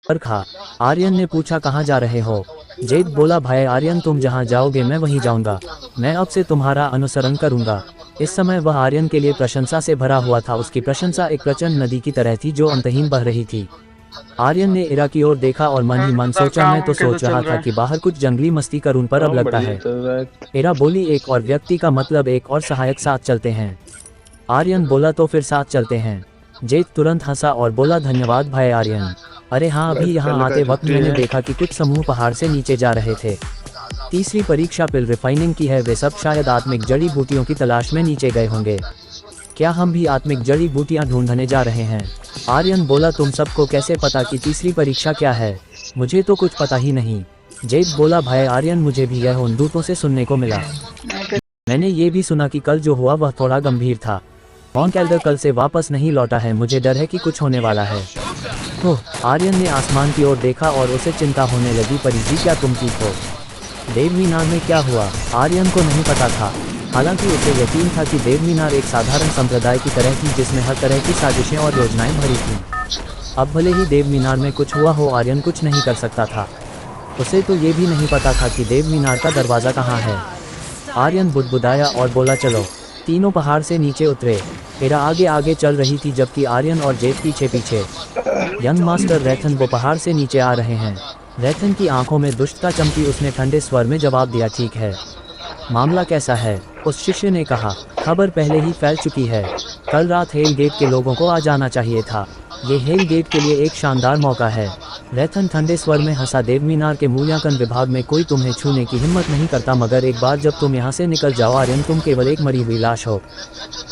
पर खा। आर्यन ने पूछा कहाँ जा रहे हो? जेद बोला भाई आर्यन तुम जहाँ जाओगे मैं वहीं जाऊँगा, मैं अब से तुम्हारा अनुसरण करूँगा। इस समय वह आर्यन के लिए प्रशंसा से भरा हुआ था, उसकी प्रशंसा एक प्रचंड नदी की तरह थी जो अंतहीन बह रही थी। आर्यन ने इरा की ओर देखा और मन ही मन सोचा मैं तो सोच रहा था कि बाहर कुछ जंगली मस्ती करूं पर अब लगता है। इरा बोली एक और व्यक्ति का मतलब एक और सहायक, साथ चलते हैं। आर्यन बोला तो फिर साथ चलते हैं। जेद तुरंत हंसा और बोला धन्यवाद भाई आर्यन। अरे हाँ, अभी यहाँ आते वक्त मैंने देखा कि कुछ समूह पहाड़ से नीचे जा रहे थे। तीसरी परीक्षा पिल रिफाइनिंग की है, वे सब शायद आत्मिक जड़ी बूटियों की तलाश में नीचे गए होंगे। क्या हम भी आत्मिक जड़ी बूटियां ढूंढने जा रहे हैं? आर्यन बोला तुम सबको कैसे पता कि तीसरी परीक्षा क्या है? मुझे तो कुछ पता ही नहीं। जेद बोला भाई आर्यन मुझे भी यह उन दूतों से सुनने को मिला। मैंने ये भी सुना कि कल जो हुआ वह थोड़ा गंभीर था। मॉन्क एल्डर कल से वापस नहीं लौटा है, मुझे डर है कि कुछ होने वाला है। तो आर्यन ने आसमान की ओर देखा और उसे चिंता होने लगी। परी जी क्या तुम ठीक हो? देव मीनार में क्या हुआ? आर्यन को नहीं पता था। हालांकि उसे यकीन था कि देव मीनार एक साधारण संप्रदाय की तरह थी जिसमें हर तरह की साजिशें और योजनाएं भरी थीं। अब भले ही देव मीनार में कुछ हुआ हो, आर्यन कुछ नहीं कर सकता था। उसे तो ये भी नहीं पता था कि देव मीनार का दरवाज़ा कहाँ है। आर्यन बुदबुदाया और बोला चलो। तीनों पहाड़ से नीचे उतरे। इरा आगे आगे चल रही थी जबकि आर्यन और जेद पीछे पीछे। यंग मास्टर रैथन वो पहाड़ से नीचे आ रहे हैं। रैथन की आंखों में दुष्टता चमकी, उसने ठंडे स्वर में जवाब दिया ठीक है। मामला कैसा है? उस शिष्य ने कहा। खबर पहले ही फैल चुकी है। कल रात हेल गेट के लोगों को आ जाना चाहिए था। ये हेल गेट के लिए एक शानदार मौका है। रैथन ठंडे स्वर में हंसा। देव मीनार के मूल्यांकन विभाग में कोई तुम्हें छूने की हिम्मत नहीं करता, मगर एक बार जब तुम यहाँ से निकल जाओ आर्यन तुम केवल एक मरी हुई लाश हो।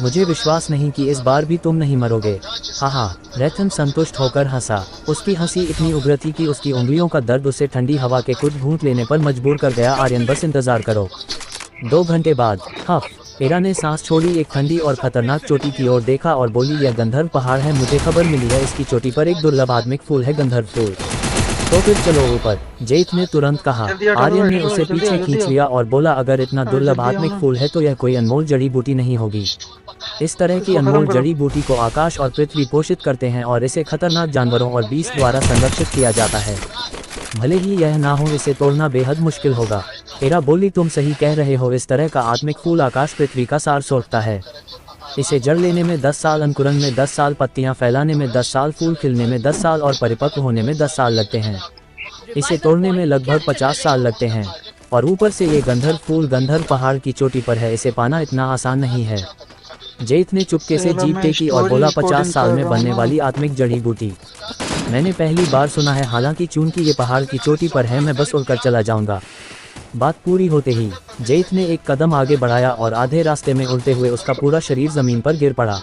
मुझे विश्वास नहीं कि इस बार भी तुम नहीं मरोगे। हाँ। रैथन संतुष्ट होकर हंसा। उसकी हंसी इतनी उग्र थी कि उसकी उंगलियों का दर्द उसे ठंडी हवा के कुछ घूंट लेने पर मजबूर कर गया। आर्यन बस इंतजार करो। 2 घंटे बाद इरा ने सांस छोड़ी, एक ठंडी और खतरनाक चोटी की ओर देखा और बोली यह गंधर्व पहाड़ है, मुझे खबर मिली है इसकी चोटी पर एक दुर्लभ आत्मिक फूल है, गंधर्व फूल। तो फिर चलो ऊपर, जेथ ने तुरंत कहा। आर्यन ने उसे पीछे खींच लिया और बोला अगर इतना दुर्लभ आत्मिक फूल है तो यह कोई अनमोल जड़ी बूटी नहीं होगी। इस तरह की अनमोल जड़ी बूटी को आकाश और पृथ्वी पोषित करते हैं और इसे खतरनाक जानवरों और बीस्ट द्वारा संरक्षित किया जाता है। भले ही यह ना हो, इसे तोड़ना बेहद मुश्किल होगा। इरा बोली तुम सही कह रहे हो, इस तरह का आत्मिक फूल आकाश पृथ्वी का सार सोखता है। इसे जड़ लेने में 10 साल, अंकुरन में 10 साल, पत्तियां फैलाने में 10 साल, फूल खिलने में 10 साल और परिपक्व होने में 10 साल लगते हैं। इसे तोड़ने में लगभग 50 साल लगते हैं। और ऊपर से ये गंधर्व फूल गंधर्व पहाड़ की चोटी पर है, इसे पाना इतना आसान नहीं है। जेथ ने चुपके से जीभ टेकी और बोला 50 साल में बनने वाली आत्मिक जड़ी बूटी, मैंने पहली बार सुना है। हालांकि चूंकि ये पहाड़ की चोटी पर है मैं बस उड़कर चला जाऊंगा। बात पूरी होते ही जेथ ने एक कदम आगे बढ़ाया और आधे रास्ते में उड़ते हुए उसका पूरा शरीर जमीन पर गिर पड़ा।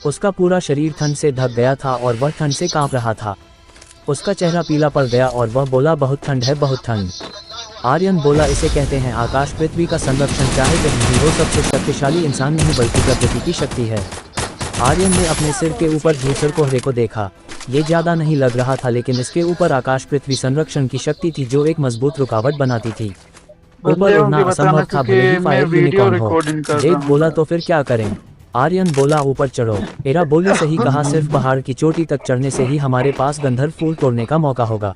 उसका पूरा शरीर ठंड से ढक गया था और वह ठंड से कांप रहा था। उसका चेहरा पीला पड़ गया और वह बोला बहुत ठंड है, बहुत ठंड। आर्यन बोला इसे कहते हैं आकाश पृथ्वी का संरक्षण, चाहे कहीं भी हो सबसे शक्तिशाली इंसान नहीं बल्कि प्रकृति की शक्ति है। आर्यन ने अपने सिर के ऊपर धूसर कोहरे को देखा। ये ज्यादा नहीं लग रहा था, लेकिन इसके ऊपर आकाश पृथ्वी संरक्षण की शक्ति थी जो एक मजबूत रुकावट बनाती थी। ऊपर उड़ना असंभव था, भले ही फायर यूनिकॉर्न हो। जेद बोला तो फिर क्या करें? आर्यन बोला ऊपर चढ़ो। इरा बोली सही कहा, सिर्फ पहाड़ की चोटी तक चढ़ने से ही हमारे पास गंधर्व फूल तोड़ने का मौका होगा।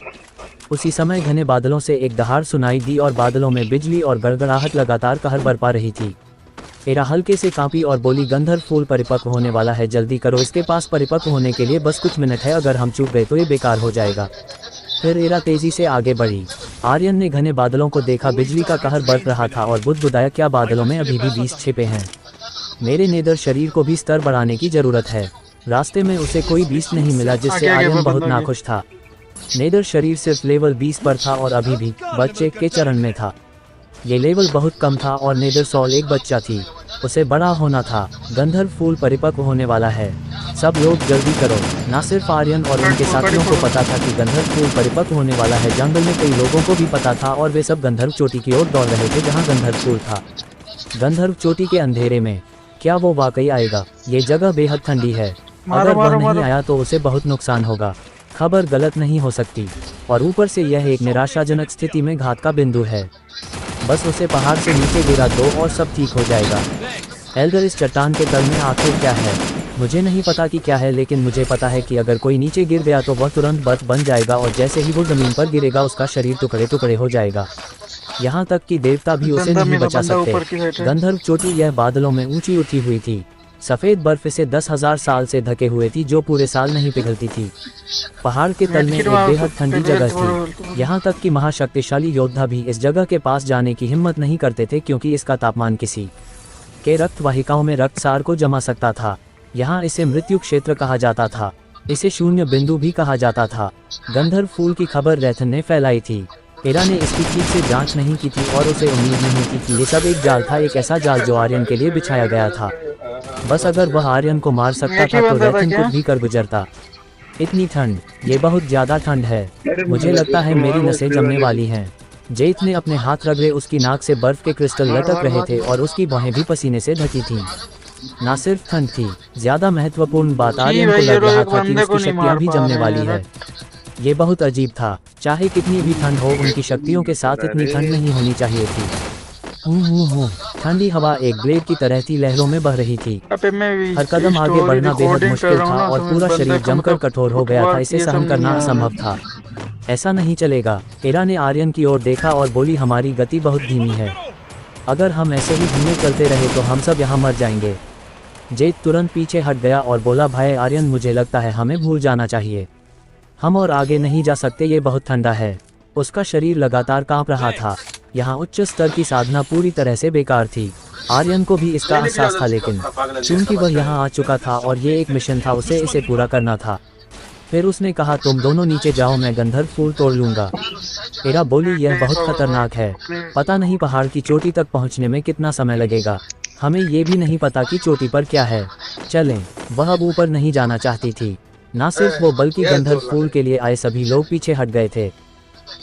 उसी समय घने बादलों से एक दहाड़ सुनाई दी और बादलों में बिजली और गड़गड़ाहट लगातार कहर बरपा रही थी। इरा हल्के से कांपी और बोली गंधर्व फूल परिपक्व होने वाला है, जल्दी करो, इसके पास परिपक्व होने के लिए बस कुछ मिनट है, अगर हम चूक गए तो ये बेकार हो जाएगा। फिर इरा तेजी से आगे बढ़ी। आर्यन ने घने बादलों को देखा, बिजली का कहर बरप रहा था और बुदबुदाया क्या बादलों में अभी भी बीस्ट छिपे हैं? मेरे नेदर शरीर को भी स्तर बढ़ाने की जरूरत है। रास्ते में उसे कोई बीस्ट नहीं मिला जिससे आर्यन बहुत नाखुश था। नेदर शरीर सिर्फ लेवल 20 पर था और अभी भी बच्चे के चरण में था। ये लेवल बहुत कम था और नेदर सॉल एक बच्चा थी, उसे बड़ा होना था। गंधर्व फूल परिपक्व होने वाला है, सब लोग जल्दी करो। ना सिर्फ आर्यन और उनके साथियों को पता था कि गंधर्व फूल परिपक्व होने वाला है, जंगल में कई लोगों को भी पता था और वे सब गंधर्व चोटी की ओर दौड़ रहे थे जहाँ गंधर्व फूल था। गंधर्व चोटी के अंधेरे में क्या वो वाकई आएगा? ये जगह बेहद ठंडी है, अगर वह नहीं आया तो उसे बहुत नुकसान होगा। खबर गलत नहीं हो सकती और ऊपर से यह एक निराशाजनक स्थिति में घात का बिंदु है। बस उसे पहाड़ से नीचे गिरा दो और सब ठीक हो जाएगा। एल्डर इस चट्टान के तल में आखिर क्या है? मुझे नहीं पता कि क्या है, लेकिन मुझे पता है कि अगर कोई नीचे गिर गया तो वह तुरंत बर्फ बन जाएगा और जैसे ही वो जमीन पर गिरेगा उसका शरीर टुकड़े टुकड़े हो जाएगा। यहाँ तक कि देवता भी उसे नहीं बचा सकते। गंधर्व चोटी यह बादलों में ऊंची उठी हुई थी। सफेद बर्फ से 10,000 साल से ढके हुए थी, जो पूरे साल नहीं पिघलती थी। पहाड़ के तल में एक बेहद ठंडी जगह थी। यहाँ तक कि महाशक्तिशाली योद्धा भी इस जगह के पास जाने की हिम्मत नहीं करते थे, क्योंकि इसका तापमान किसी के रक्त वाहिकाओं में रक्तसार को जमा सकता था। यहाँ इसे मृत्यु क्षेत्र कहा जाता था। इसे शून्य बिंदु भी कहा जाता था। गंधर्व फूल की खबर रैथन ने फैलाई थी। एरा ने इसकी ठीक से जांच नहीं की थी और उसे उम्मीद नहीं थी कि ये सब एक जाल था, एक ऐसा जाल जो आर्यन के लिए बिछाया गया था। बस अगर वह आर्यन को मार सकता था तो रैथन कुछ भी कर गुजरता। इतनी ठंड, ये बहुत ज्यादा ठंड है। मुझे लगता है मेरी नसें जमने वाली हैं। जेथ ने अपने हाथ रगड़े। उसकी नाक से बर्फ के क्रिस्टल लटक रहे थे और उसकी बाहें भी पसीने से ढकी थीं। ना सिर्फ ठंड थी, ज्यादा महत्वपूर्ण बात आर्यन को लग रहा था कि उसकी शक्तियां भी जमने वाली है। ये बहुत अजीब था। चाहे कितनी भी ठंड हो, उनकी शक्तियों के साथ इतनी ठंड नहीं होनी चाहिए थी। ठंडी हवा एक ब्लेड की तरह थी, लहरों में बह रही थी। हर कदम आगे बढ़ना बेहद मुश्किल था और पूरा शरीर जमकर कठोर हो गया था। इसे सहन करना असंभव था। ऐसा नहीं चलेगा। एरा ने आर्यन की ओर देखा और बोली, हमारी गति बहुत धीमी है। अगर हम ऐसे ही धीमे चलते रहे तो हम सब यहाँ मर जाएंगे। जेथ तुरंत पीछे हट गया और बोला, भाई आर्यन, मुझे लगता है हमें भूल जाना चाहिए। हम और आगे नहीं जा सकते, ये बहुत ठंडा है। उसका शरीर लगातार कांप रहा था। यहाँ उच्च स्तर की साधना पूरी तरह से बेकार थी। आर्यन को भी इसका एहसास था, लेकिन क्योंकि वह यहाँ आ चुका था और ये एक मिशन था, उसे इसे पूरा करना था। फिर उसने कहा, तुम दोनों नीचे जाओ, मैं गंधर्व फूल तोड़ लूंगा। एरा बोली, यह बहुत खतरनाक है। पता नहीं पहाड़ की चोटी तक पहुँचने में कितना समय लगेगा। हमें ये भी नहीं पता कि चोटी पर क्या है। चलें। वह अब ऊपर नहीं जाना चाहती थी। न सिर्फ वो, बल्कि गंधर्व फूल के लिए आए सभी लोग पीछे हट गए थे।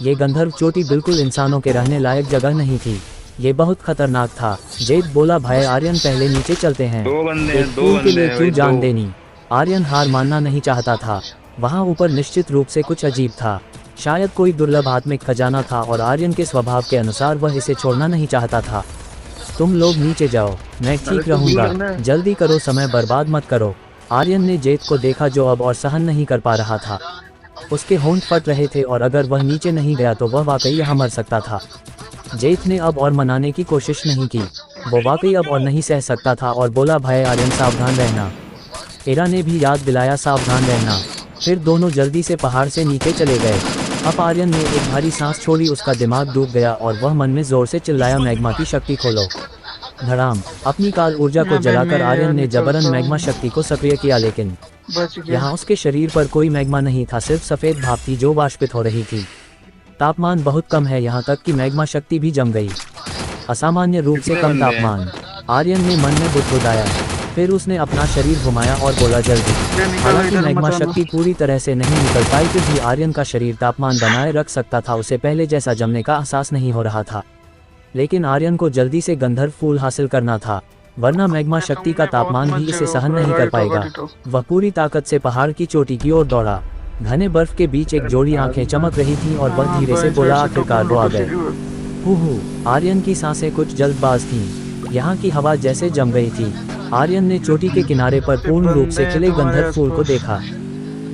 ये गंधर्व चोटी बिल्कुल इंसानों के रहने लायक जगह नहीं थी। ये बहुत खतरनाक था। जेथ बोला, भाई आर्यन, पहले नीचे चलते हैं। एक फूल के लिए क्यों जान देनी। आर्यन हार मानना नहीं चाहता था। वहाँ ऊपर निश्चित रूप से कुछ अजीब था। शायद कोई दुर्लभ आत्मिक खजाना था और आर्यन के स्वभाव के अनुसार वह इसे छोड़ना नहीं चाहता था। तुम लोग नीचे जाओ, मैं ठीक रहूंगा। जल्दी करो, समय बर्बाद मत करो। आर्यन ने जेथ को देखा, जो अब और सहन नहीं कर पा रहा था। उसके होंठ फट रहे थे और अगर वह नीचे नहीं गया तो वह वाकई यहाँ मर सकता था। जेथ ने अब और मनाने की कोशिश नहीं की। वो वाकई अब और नहीं सह सकता था और बोला, भाई आर्यन, सावधान रहना। एरा ने भी याद दिलाया, सावधान रहना। फिर दोनों जल्दी से पहाड़ से नीचे चले गए। अब आर्यन ने एक भारी सांस छोड़ी। उसका दिमाग डूब गया और वह मन में जोर से चिल्लाया, मैग्मा की शक्ति खोलो। धड़ाम। अपनी काल ऊर्जा को जलाकर आर्यन ने जबरन मैग्मा शक्ति को सक्रिय किया, लेकिन यहाँ उसके शरीर पर कोई मैग्मा नहीं था, सिर्फ सफेद भाप थी जो वाष्पित हो रही थी। तापमान बहुत कम है, यहाँ तक कि मैग्मा शक्ति भी जम गई। असामान्य रूप से कम तापमान। आर्यन ने मन में बुदबुदाया। फिर उसने अपना शरीर घुमाया और बोला, जल्दी। हालांकि मैग्मा शक्ति पूरी तरह से नहीं निकल पाई, फिर भी आर्यन का शरीर तापमान बनाए रख सकता था। उसे पहले जैसा जमने का एहसास नहीं हो रहा था। लेकिन आर्यन को जल्दी से गंधर्व फूल हासिल करना था, वरना मैग्मा शक्ति का तापमान भी इसे सहन नहीं कर पाएगा। वह पूरी ताकत से पहाड़ की चोटी की ओर दौड़ा। घने बर्फ के बीच एक जोड़ी आंखें चमक रही थीं और वह धीरे से बोला, आखिरकार वो आ गए। हूहू। आर्यन की सांसें कुछ जल्दबाज थीं। यहाँ की हवा जैसे जम गई थी। आर्यन ने चोटी के किनारे पर पूर्ण रूप से खिले गंधर्व फूल को देखा,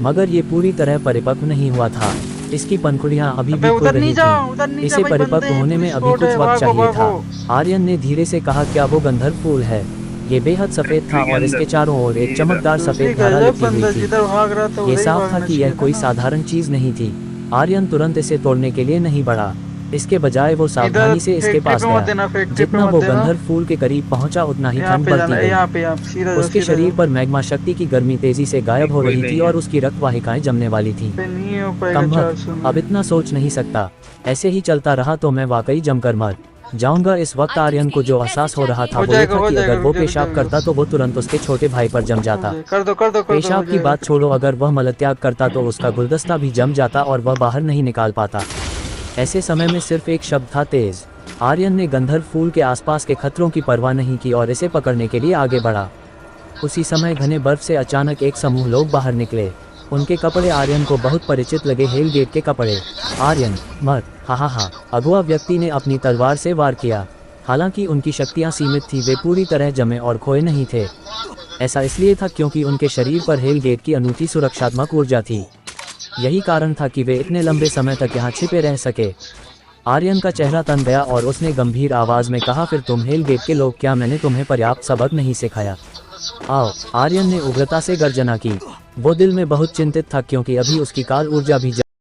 मगर ये पूरी तरह परिपक्व नहीं हुआ था। इसकी पंखुड़ियां अभी भी खुल रही थीं। इसे परिपक्व होने में अभी कुछ वक्त चाहिए था। आर्यन ने धीरे से कहा, क्या वो गंधर्व फूल है? ये बेहद सफेद था और इसके चारों ओर एक चमकदार सफेद धारा लिपटी हुई थी। ये साफ था कि यह कोई साधारण चीज नहीं थी। आर्यन तुरंत इसे तोड़ने के लिए नहीं बढ़ा। इसके बजाय वो सावधानी से इसके पास गया। जितना वो गंधर्व फूल के करीब पहुंचा, उतना ही ठंड बढ़ती गई। उसके शरीर पर मैग्मा शक्ति की गर्मी तेजी से गायब हो रही थी और उसकी रक्त वाहिकाएं जमने वाली थीं। कमबख्त, अब इतना सोच नहीं सकता। ऐसे ही चलता रहा तो मैं वाकई जमकर मर जाऊंगा। इस वक्त आर्यन को जो एहसास हो रहा था वो ये था कि अगर वो पेशाब करता तो वो तुरंत उसके छोटे भाई पर जम जाता। पेशाब की बात छोड़ो, अगर वह मलत्याग करता तो उसका गुलदस्ता भी जम जाता और वह बाहर नहीं निकाल पाता। ऐसे समय में सिर्फ एक शब्द था, तेज। आर्यन ने गंधर्व फूल के आसपास के खतरों की परवाह नहीं की और इसे पकड़ने के लिए आगे बढ़ा। उसी समय घने बर्फ से अचानक एक समूह लोग बाहर निकले। उनके कपड़े आर्यन को बहुत परिचित लगे, हेलगेट के कपड़े। आर्यन, मर। हा। अगुआ व्यक्ति ने अपनी तलवार से वार किया। हालांकि उनकी शक्तियां सीमित थी, वे पूरी तरह जमे और खोए नहीं थे। ऐसा इसलिए था क्योंकि उनके शरीर पर हेलगेट की अनूठी सुरक्षात्मक ऊर्जा थी। यही कारण था कि वे इतने लंबे समय तक यहाँ छिपे रह सके। आर्यन का चेहरा तन गया और उसने गंभीर आवाज में कहा, फिर तुम हेलगेट के लोग, क्या मैंने तुम्हें पर्याप्त सबक नहीं सिखाया? आओ। आर्यन ने उग्रता से गर्जना की। वो दिल में बहुत चिंतित था क्योंकि अभी उसकी काल ऊर्जा भी